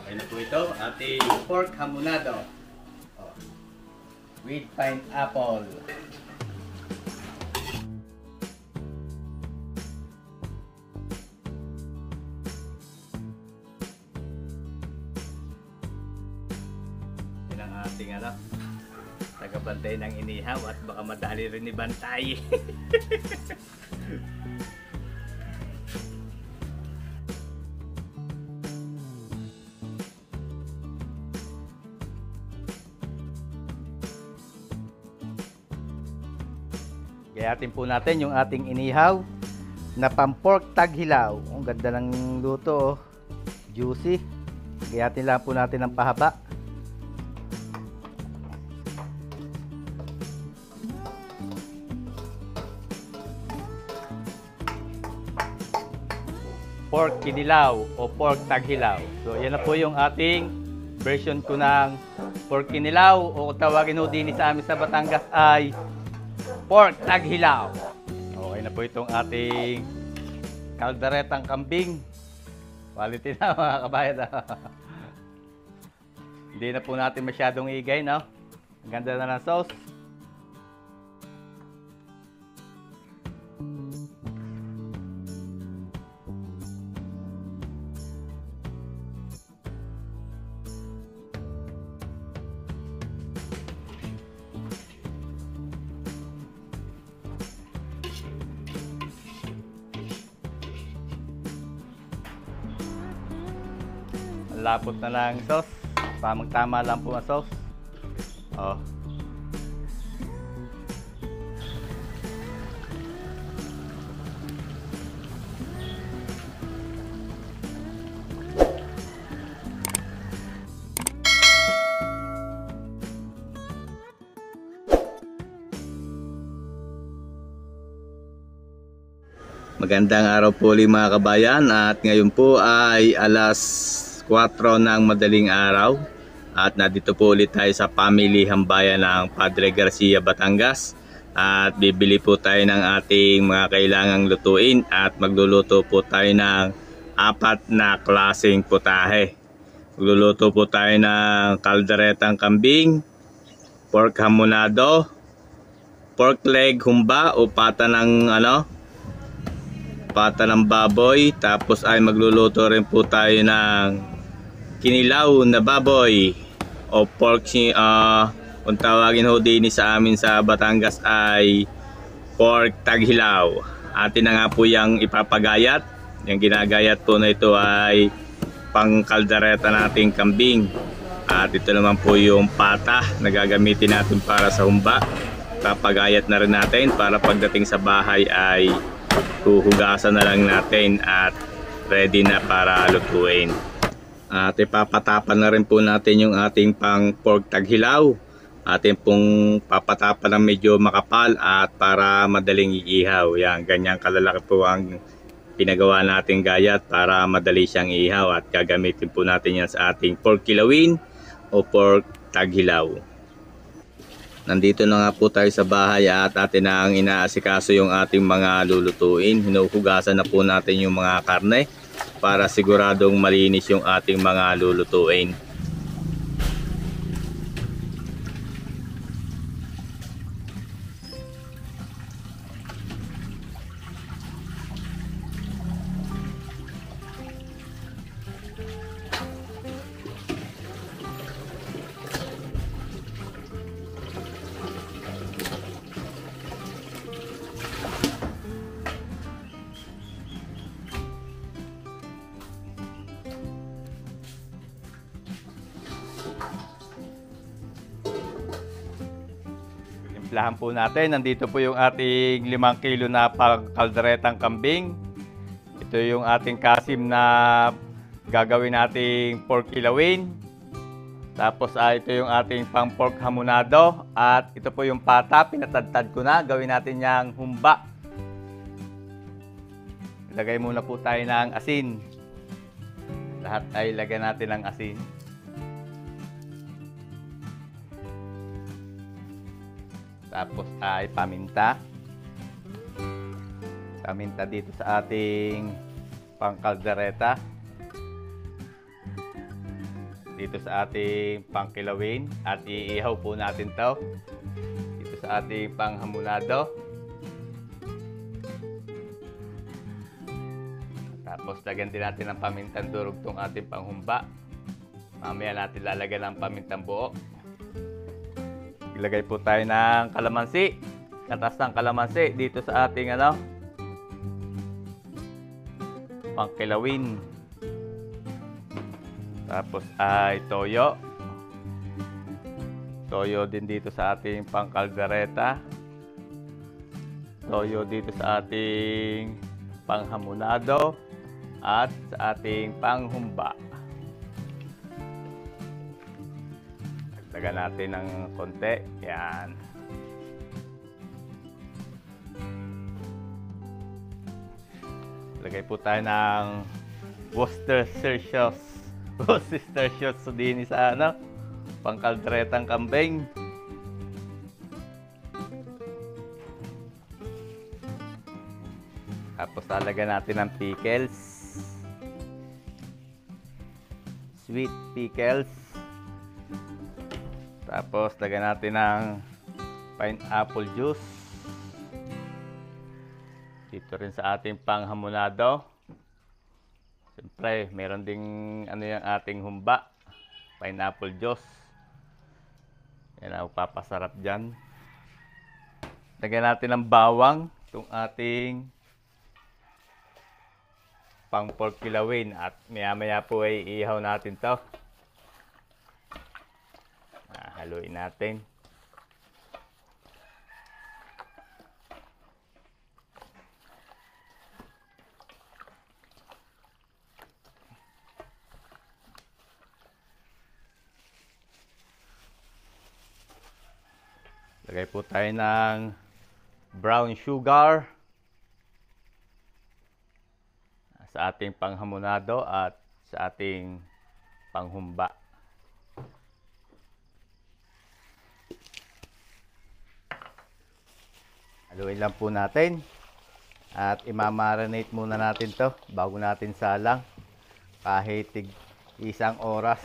Okay na po ito, ating pork hamonado. Oh. With pineapple. Yan ang ating tagabantay ng inihaw at baka madali rin ni Bantay. Gayatin po natin yung ating inihaw na pang-pork taghilaw. Ang ganda ng luto, oh. Juicy. Gayatin lang po natin ng pahaba. Pork kinilaw o pork taghilaw. So yan na po yung ating version ko ng pork kinilaw, o kung tawagin ho din sa amin sa Batangas ay pork taghilaw. Okay na po itong ating kalderetang kambing. Quality na mga kabayan. Hindi na po natin masyadong igay, no? Ang ganda na ng sauce. Lapot na lang sauce. Tamang-tama lang po ang sauce. Oh. Magandang araw po ulit mga kabayan, at ngayon po ay alas 4 ng madaling araw at nandito po ulit tayo sa pamilihang bayan ng Padre Garcia, Batangas, at bibili po tayo ng ating mga kailangang lutuin at magluluto po tayo ng 4 na klaseng putahe. Magluluto po tayo ng kalderetang kambing, pork hamonado, pork leg humba o pata ng pata ng baboy, tapos ay magluluto rin po tayo ng kinilaw na baboy o pork, kung tawagin ho din sa amin sa Batangas ay pork taghilaw. Atin na nga po yung ipapagayat. Yung ginagayat po na ito ay pang kaldereta nating kambing, at ito naman po yung pata na gagamitin natin para sa humba. Papagayat na rin natin para pagdating sa bahay ay huhugasan na lang natin at ready na para lutuin. At ipapatapan na rin po natin yung ating pang pork taghilaw. Atin pong papatapan ng medyo makapal at para madaling iihaw. Yan, ganyan kalalaki po ang pinagawa nating gayat para madali siyang iihaw, at gagamitin po natin yan sa ating pork kilawin o pork taghilaw. Nandito na nga po tayo sa bahay at atin na ang inaasikaso yung ating mga lulutuin. Hinuhugasan na po natin yung mga karne para siguradong malinis yung ating mga lulutuin. Timplahan po natin. Nandito po yung ating 5 kilo na kalderetang kambing. Ito yung ating kasim na gagawin nating pork kilawin. Tapos ito yung ating pang pork hamonado. At ito po yung pata. Pinatadtad ko na. Gawin natin yung humba. Ilagay muna po tayo ng asin. Lahat ay lagyan natin ng asin. Tapos ay paminta. Paminta dito sa ating pangkaldereta. dito sa ating pangkilawin at iihaw po natin to dito sa ating panghamonado. Tapos lagyan din natin ng pamintang durog tong ating panghumba. Mamaya natin lalagyan ng pamintang buo. Ilagay po tayo ng kalamansi, katas ng kalamansi dito sa ating pangkilawin. Tapos ay toyo. Toyo din dito sa ating pangkaldereta. Toyo dito sa ating panghamonado at sa ating panghumba. Dagdagan natin ng konti. Yan. Lagay po tayo ng Worcestershire sauce. Worcestershire sauce din sa pangkalderetang kambing. Tapos lalagyan natin ng pickles. Sweet pickles. Tapos lagyan natin ng pineapple juice. Dito rin sa ating panghamonado. Siyempre, meron ding yung ating humba. Pineapple juice. Yan ang papasarap dyan. Lagyan natin ng bawang. Itong ating pang pork kilawin. At maya-maya po ay ihaw natin to. Haluin natin. Lagay po tayo ng brown sugar sa ating panghamonado at sa ating panghumba. Haluin lang po natin at imamarinate muna natin to bago natin salang kahit isang oras.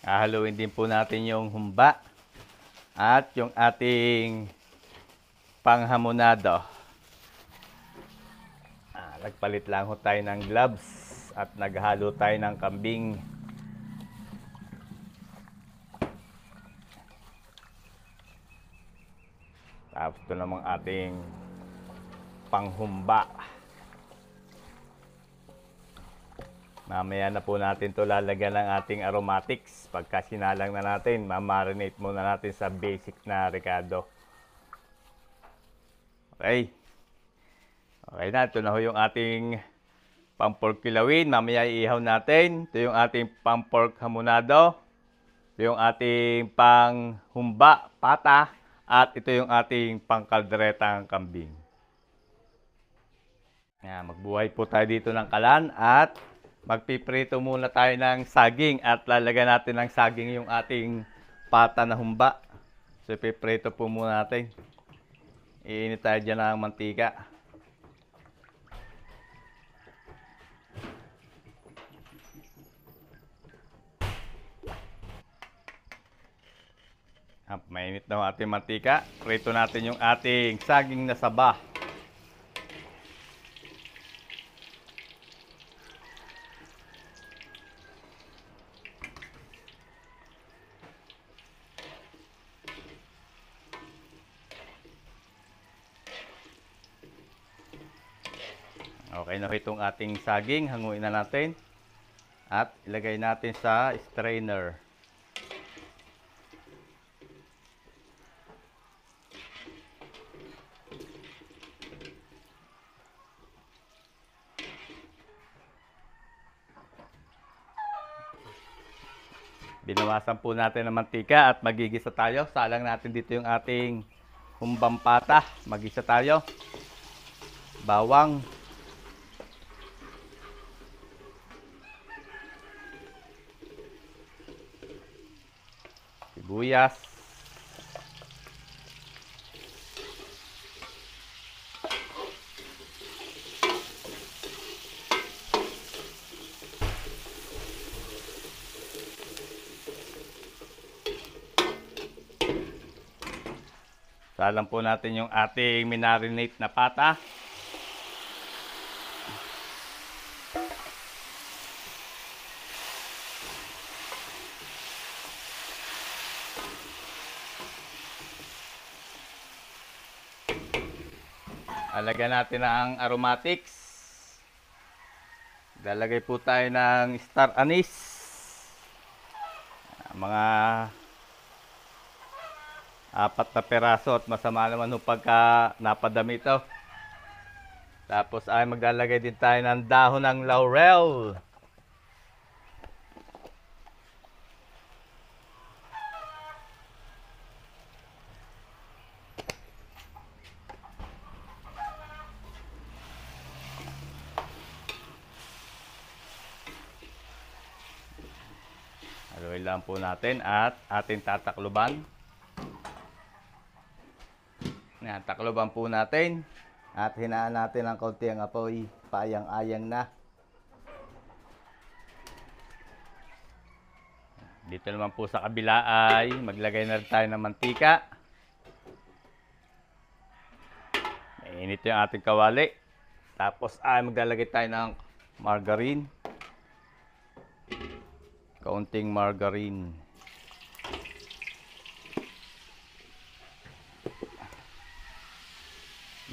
Haluin din po natin yung humba at yung ating panghamonado. Nagpalit lang ho tayo ng gloves at naghalo tayo ng kambing. Tapos ito namang ating panghumba. Mamaya na po natin to lalagyan ng ating aromatics. Pagka sinalang na natin, mamarinate muna natin sa basic na recado. Okay. Okay na, ito na ho yung ating pang-pork kilawin. Mamaya iihaw natin. Ito yung ating pang-pork hamonado. Ito yung ating panghumba, pata. At ito yung ating pangkalderetang kambing. Magbuhay po tayo dito ng kalan at magpiprito muna tayo ng saging at lalagyan natin ng saging yung ating pata na humba. So ipiprito po muna natin. Iinit tayo dyan ng mantika. Mainit na ang ating mantika. Prito natin yung ating saging na saba. Okay na itong ating saging. Hanguin na natin. At ilagay natin sa strainer. Binawasan po natin ng mantika at magigisa tayo. Salang natin dito yung ating humbang pata. Magisa tayo. Bawang. Sibuyas. Salang po natin yung ating minarinate na pata. Alagyan natin ang aromatics. Lalagay po tayo ng star anise. Mga 4 na peraso at masama naman nung pagka napadami ito. Tapos ay maglalagay din tayo ng dahon ng laurel. Haluin lang po natin at ating tatakluban. Yan, takluban po natin at hinaan natin ng kaunti ang apoy, paayang-ayang na. Dito naman po sa kabila ay maglagay na rin tayo ng mantika. Mainit yung ating kawali. Tapos ay maglalagay tayo ng margarine. Kaunting margarine.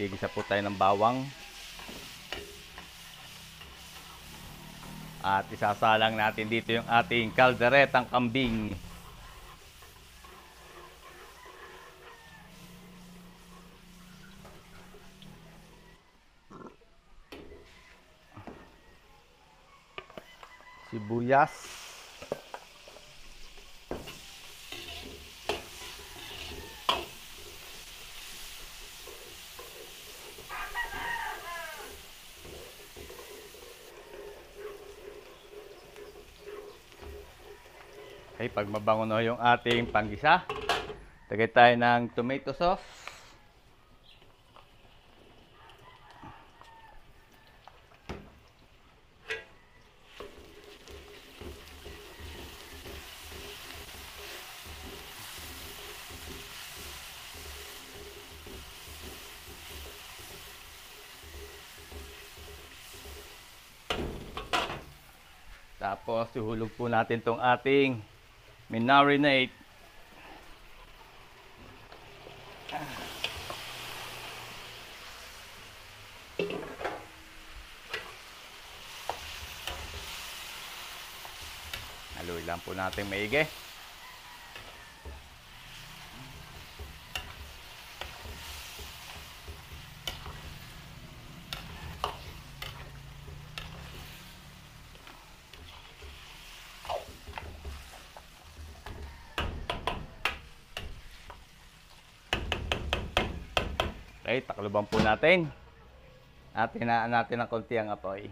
Gigisa po tayo ng bawang. At isasalang natin dito yung ating kalderetang kambing. Sibuyas. Okay, pag mabango na yung ating panggisa, lagay tayo ng tomato sauce. Tapos ihulog po natin tong ating minarinate. Haluin lang po natin maigi. Okay, takluban po natin. At hinaan natin ng konti ang apoy.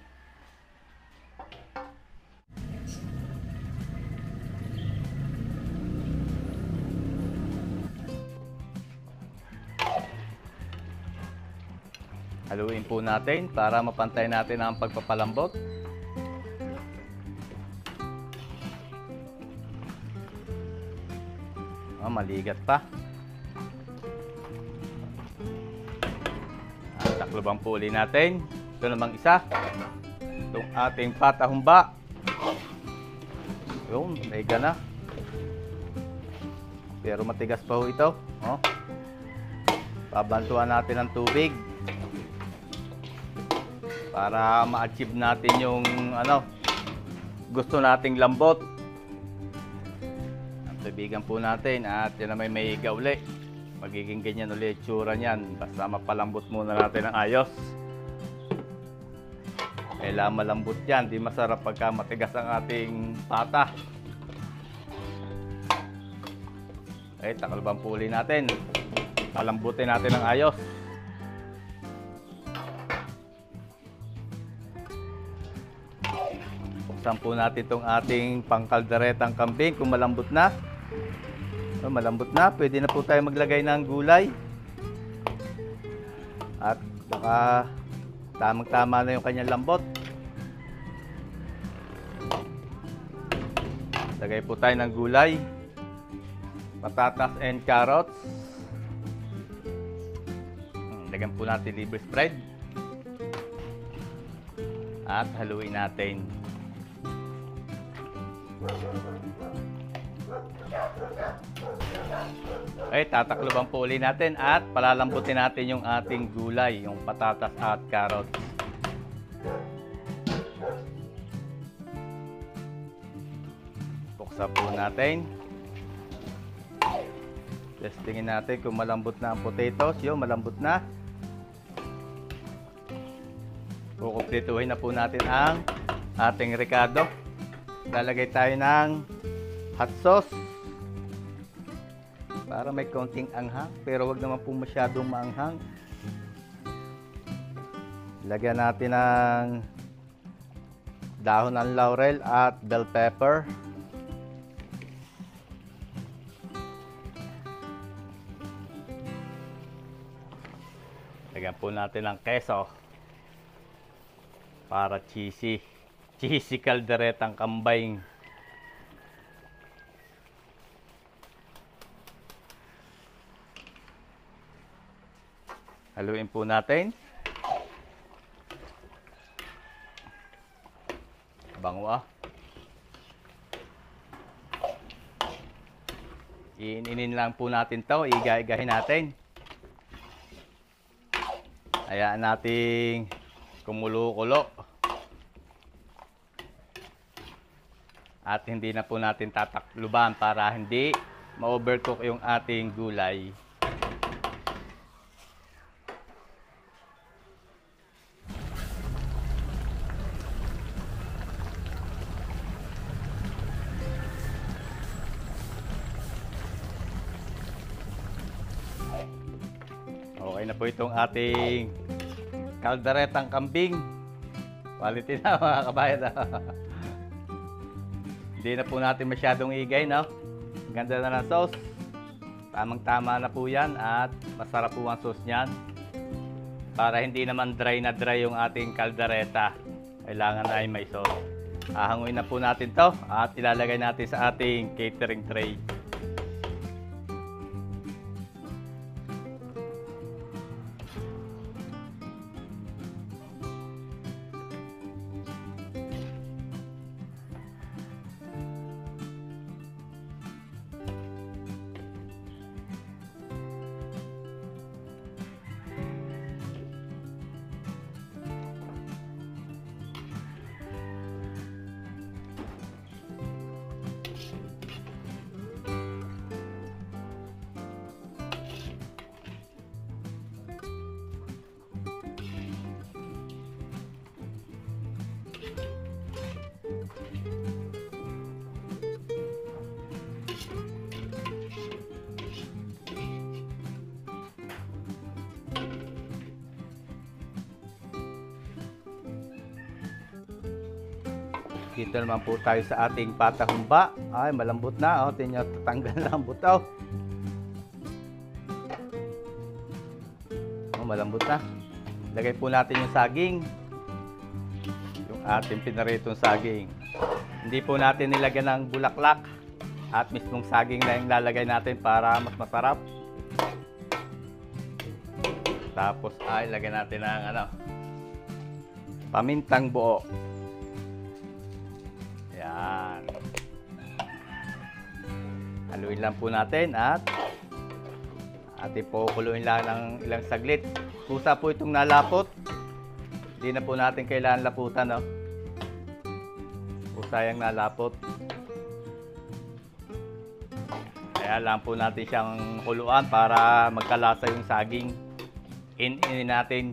Haluin po natin para mapantay natin ang pagpapalambot. Oh, maligat pa. Takluban po uli natin. Ito namang isa. Itong ating patahumba. Yun, naiga na. Pero matigas pa ho ito. Oh. Pabantuan natin ng tubig. Para ma-achieve natin yung gusto nating lambot. Tubigan po natin at yan na may higa uli. Magiging ganyan ulit tsura niyan. Basta mapalambot muna natin ng ayos. Kailangan malambot yan. Di masarap pagka matigas ang ating pata. Okay, takluban po uli natin. Palambutin natin ng ayos. Buksan po natin itong ating pangkalderetang kambing kung malambot na. Malambot na, pwede na po tayo maglagay ng gulay. At baka tamang-tama na yung kanyang lambot. Lagay po tayo ng gulay. Patatas and carrots. Lagyan po natin libre spread. At haluin natin. Okay, tatakloban po uli natin at palalambutin natin yung ating gulay, yung patatas at carrots. Buksan po natin. Testingin natin kung malambot na ang potatoes. Yung malambot na. Kukumpletuhin na po natin ang ating ricado. Lalagay tayo ng hot sauce para may konting anghang, pero wag naman po masyadong maanghang. Lagyan natin ng dahon ng laurel at bell pepper. Lagyan po natin ng keso para cheesy. Cheesy kalderetang kambing. Haluin po natin. Bango ah. Iininin lang po natin to. Iga-igahin natin. Hayaan nating kumulo-kulo. At hindi na po natin tatakluban para hindi ma-overcook yung ating gulay. Okay na po itong ating kalderetang kambing. Quality na mga kabayan. Hindi na po natin masyadong igay, no? Ganda na ng sauce. Tamang-tama na po yan at masarap po ang sauce niyan. Para hindi naman dry na dry yung ating kaldereta. Kailangan na ay may sauce. Hahanguin na po natin to at ilalagay natin sa ating catering tray. Dito naman po tayo sa ating patahumba. Ay, malambot na. Oh, tingnan nyo, tatanggal na ang butaw. Oh, malambot na. Lagay po natin yung saging. Yung ating pinaritong saging. Hindi po natin nilagyan ng bulaklak. At mismong saging na yung lalagay natin para mas masarap. Tapos ay lagyan natin ng pamintang buo. Yan. Haluin lang po natin at atin po kuluin lang ng ilang saglit. Kusa po itong nalapot. Hindi na po natin kailangan laputan, no? Kusa yung nalapot. Kaya lang po natin siyang kuluan para magkalasa yung saging. In-inin natin.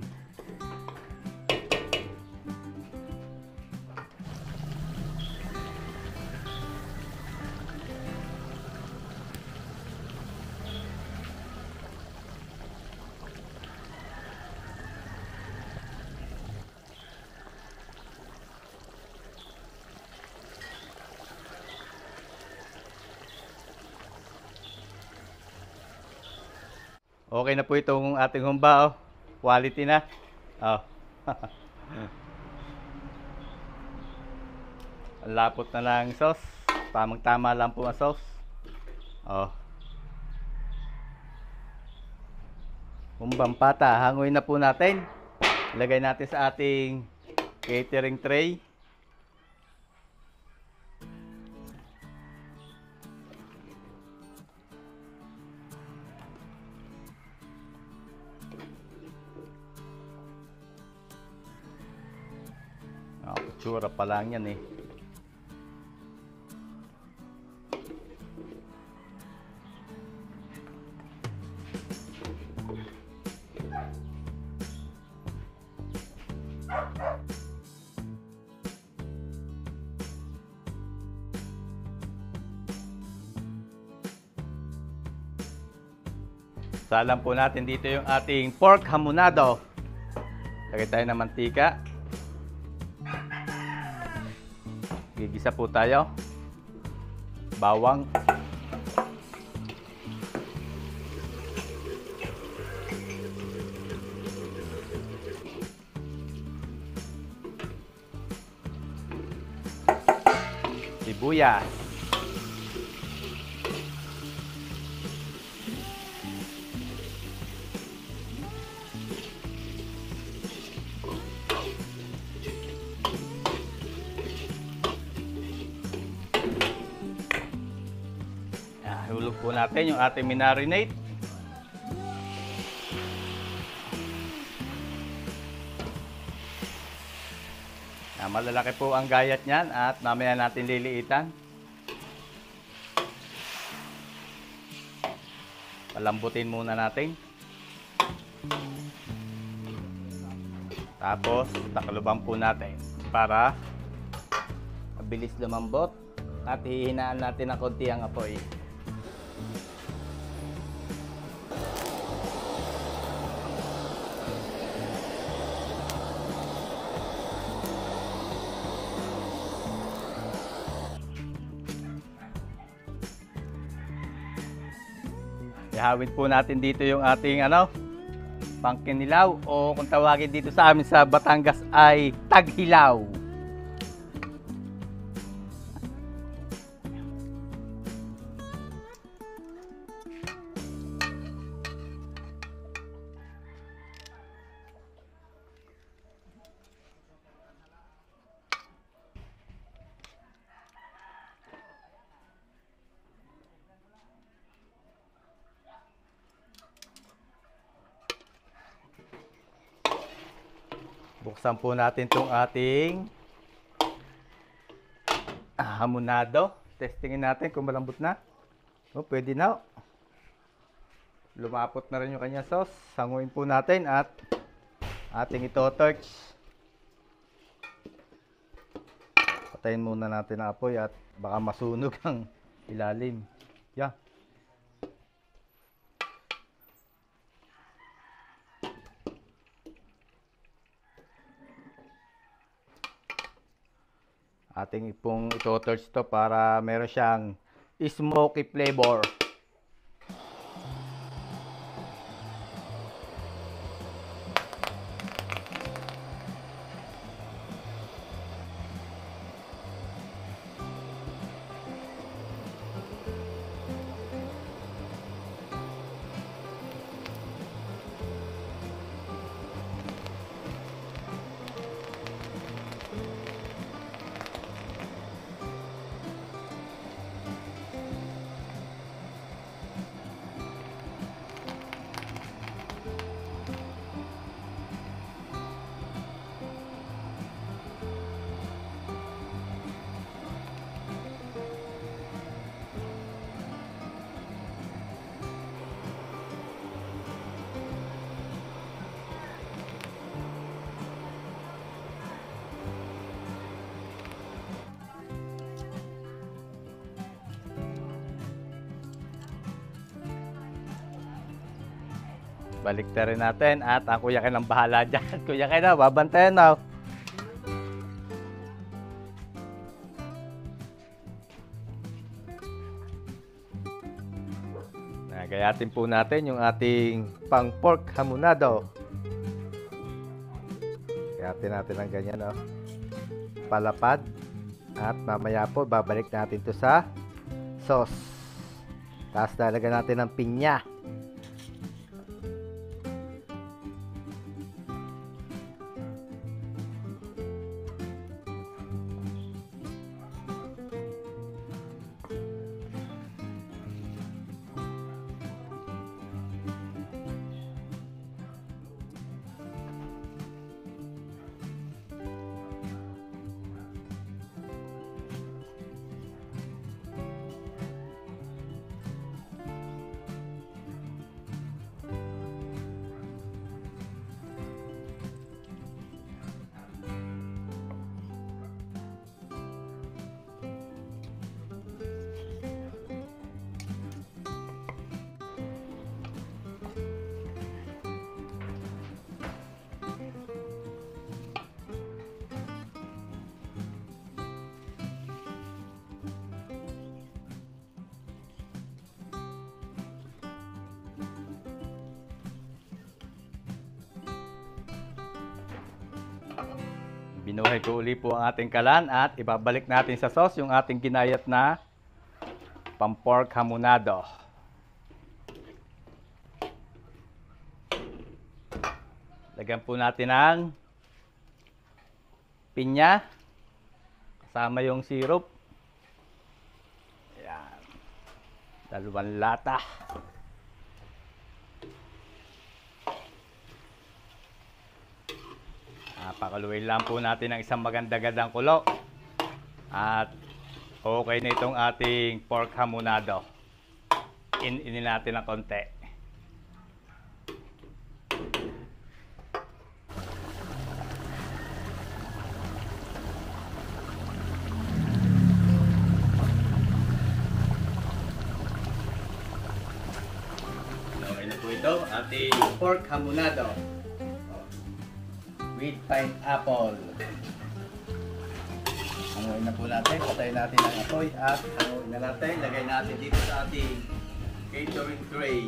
Okay na po itong ating humba, oh. Quality na. Oh. Ang lapot na ng sauce. Tamang-tama lang po ang sauce. Oh. Humbang pata, hanguin na po natin. Ilagay natin sa ating catering tray. Tsura pa lang yan eh. Salang po natin dito yung ating pork hamonado. Lagay tayo ng mantika. Gigisa po tayo. Bawang. Sibuyas. Hulog po natin yung ating minarinate. Malalaki po ang gayat niyan at mamaya natin liliitan. Palambutin muna natin. Tapos takalubang po natin para mabilis lumambot at hihinaan natin ng konti ang apoy. Ihawin po natin dito yung ating pangkinilaw o kung tawagin dito sa amin sa Batangas ay taghilaw. Buksan po natin itong ating hamonado. Testingin natin kung malambot na. Pwede na. Lumapot na rin yung kanya sauce. Sanguin po natin at ating ito-torch. Patayin muna natin ang apoy at baka masunog ang ilalim. Yeah. Ating pong ito-torch to para meron siyang smoky flavor. Baliktarin natin at ang Kuya Ken ang bahala dyan. Kuya Ken na, babantayan na. Gayatin po natin yung ating pang pork hamonado. Gayatin natin ng ganyan, no? Palapad. At mamaya po babalik natin to sa sauce. Tapos lalagyan natin ng pinya. Binuhay ko uli po ang ating kalan at ibabalik natin sa sauce yung ating ginayat na pampork hamonado. Lagyan po natin ng pinya kasama yung syrup. Ayan. 2 lata. Pakaluin lang po natin ng isang maganda-gandang kulo. At okay na itong ating pork hamonado. Inin natin ng konti. Okay na po ito, ating pork hamonado with pineapple. Hanguin na po natin, patayin natin ang apoy at hanguin na natin, lagay natin dito sa ating catering tray.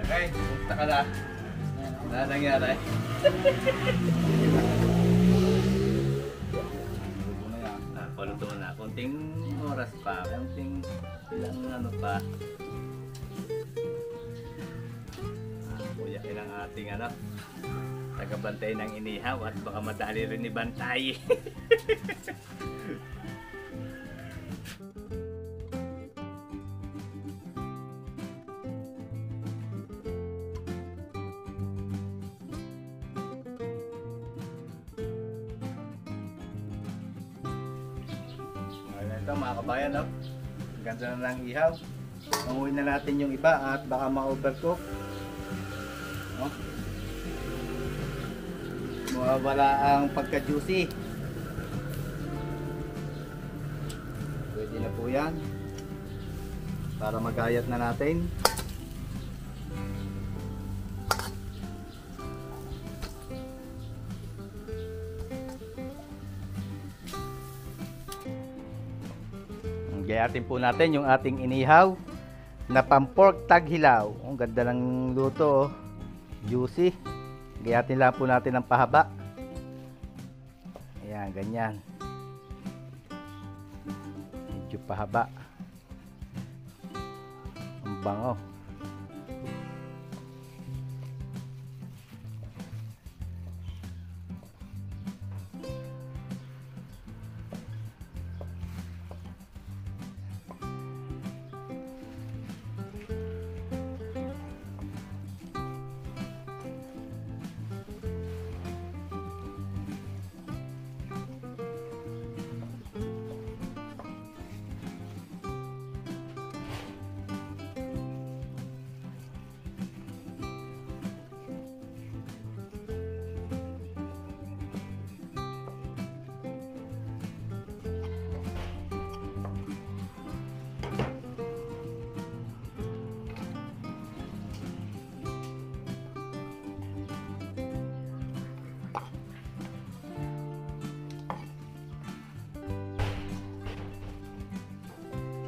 Okay, punta ka na. Wala nangyari. Paluto na. Kunting oras pa. Kunting ilang ano pa. Buyakin ang ating ano. Tagabantay ng inihaw at baka madali rin ibantay. Ito mga kabayan, no? Ganda na ng ihaw. Panguhin na natin yung iba at baka ma-overcook. No? Mawawala ang pagka-juicy. Pwede na po yan. Para magayat na natin. Gayatin po natin yung ating inihaw na pampork taghilaw. Ang ganda ng luto, oh. Juicy. Gayatin lang po natin ng pahaba. Ayan, ganyan. Medyo pahaba. Ang bango.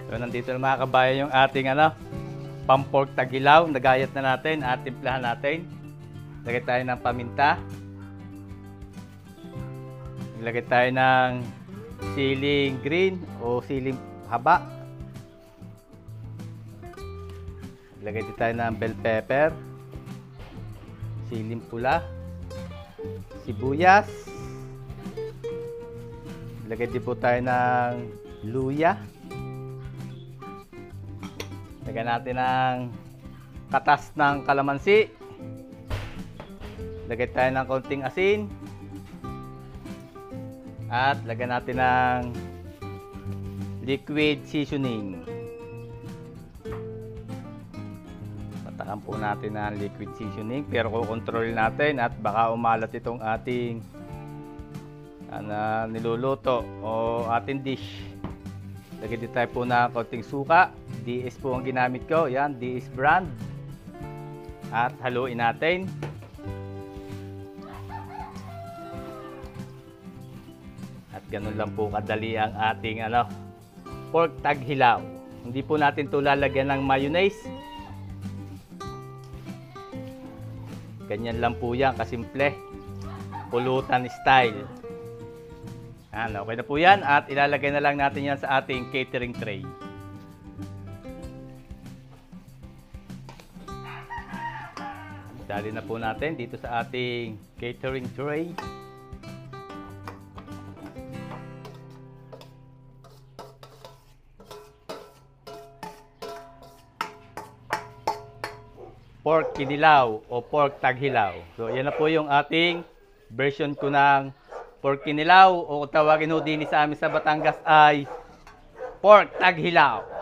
So nandito na mga kabayan yung ating pampork taghilaw. Nagayat na natin at timplahan natin. Lagay tayo ng paminta. Lagay tayo ng siling green o siling haba. Lagay din tayo ng bell pepper. Siling pula. Sibuyas. Lagay din po tayo ng luya. Lagyan natin ng katas ng kalamansi. Lagyan tayo ng konting asin. At lagyan natin ng liquid seasoning. Patakan po natin ang liquid seasoning, pero kukontrol natin at baka umalat itong ating niluluto o ating dish. Lagyan din tayo po ng konting suka. DS po ang ginamit ko. Yan, DS brand. At haluin natin. At ganun lang po kadali ang ating pork taghilaw. Hindi po natin ito lalagyan ng mayonnaise. Ganyan lang po yan, kasimple. Pulutan style. Okay na po yan at ilalagay na lang natin yan sa ating catering tray. Dali na po natin dito sa ating catering tray. Pork kinilaw o pork taghilaw. So yan na po yung ating version ko ng pork kinilaw o tawagin ho din sa amin sa Batangas ay pork taghilaw.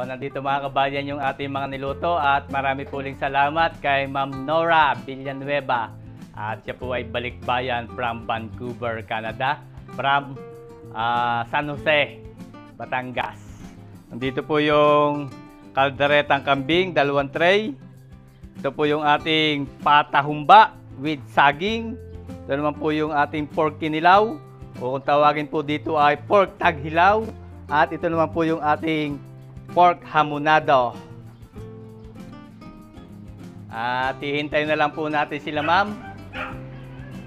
Nandito mga kabayan yung ating mga niluto at marami po uling salamat kay Ma'am Nora Villanueva at siya po ay balikbayan from Vancouver, Canada, from San Jose, Batangas. Nandito po yung kalderetang kambing, 2 tray. Ito po yung ating patahumba with saging. Ito naman po yung ating pork kinilaw o kung tawagin po dito ay pork taghilaw. At ito naman po yung ating pork hamonado. At hihintayin na lang po natin sila ma'am.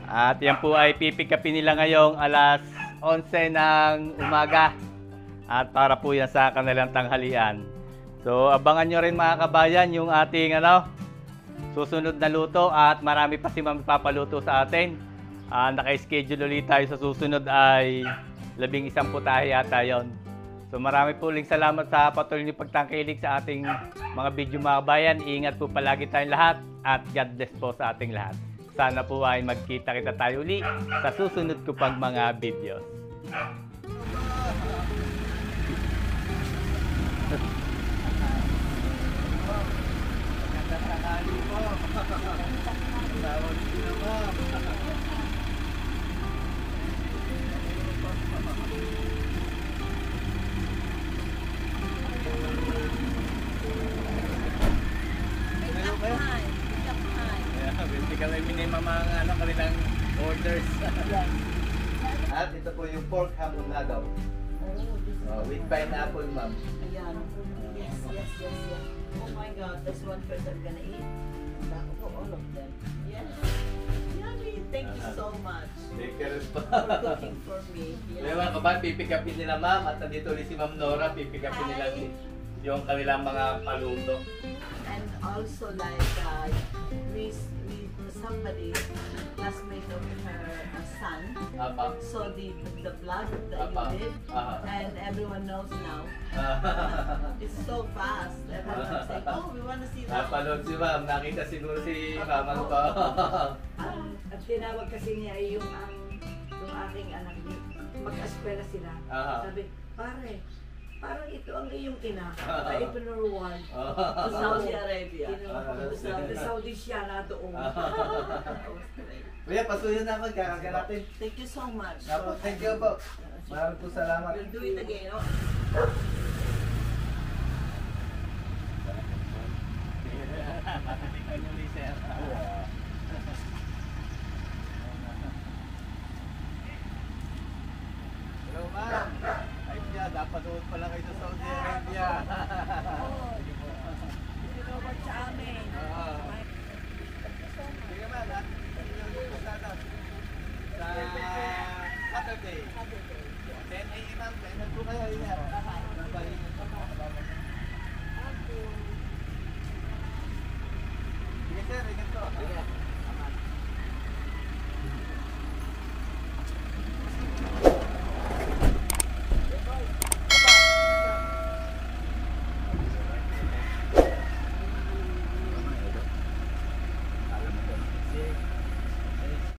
At yan po ay pipikapin nila ngayong alas 11 ng umaga. At para po yan sa kanilang tanghalian. So abangan nyo rin mga kabayan yung ating susunod na luto at marami pa si ma'am papaluto sa atin. Naka-schedule ulit tayo sa susunod ay 11 putahe yata yun. So marami po uling salamat sa patuloy niyo pagtangkilik sa ating mga video mga kabayan. Ingat po palagi tayong lahat at God bless po sa ating lahat. Sana po ay magkita-kita tayo ulit sa susunod ko pang mga videos. Kami minimum mga kanilang orders. At ito po yung pork hamonado. With pineapple, ma'am. Ayan. Yes. Oh my God, that's one person gonna eat. All of them. Yes. Yummy. Thank you so much Pa. for cooking for me. May mga kabayan, pipikapin nila ma'am at nandito ulit si Ma'am Nora, pipikapin nila yung kanilang mga paluto. And also like somebody, classmate of her son, saw the vlog that you did, and everyone knows now. It's so fast. Everyone's saying, oh, we want to see that. Napanood si ma'am, nakita siguro si ma'am ano pa. At tinawag kasi niya yung aking anak, mag-askwela sila. Sabi, pare, parang ito ang iyong ina. Ito na Ruwan. To Saudi Arabia. Sa Saudi siya na doon. Kuya, pasuyo na ako, kakaga natin. Thank you so much. Thank you po. Maraming po salamat. We'll do it again. Oh. Hello, ma'am. Ay siya, dapat doon pala kayo sa Saudi Arabia. Tinawag sa amin. Sige ma'am, sa Saturday. 10 a.m. ma'am, 10 o'clock.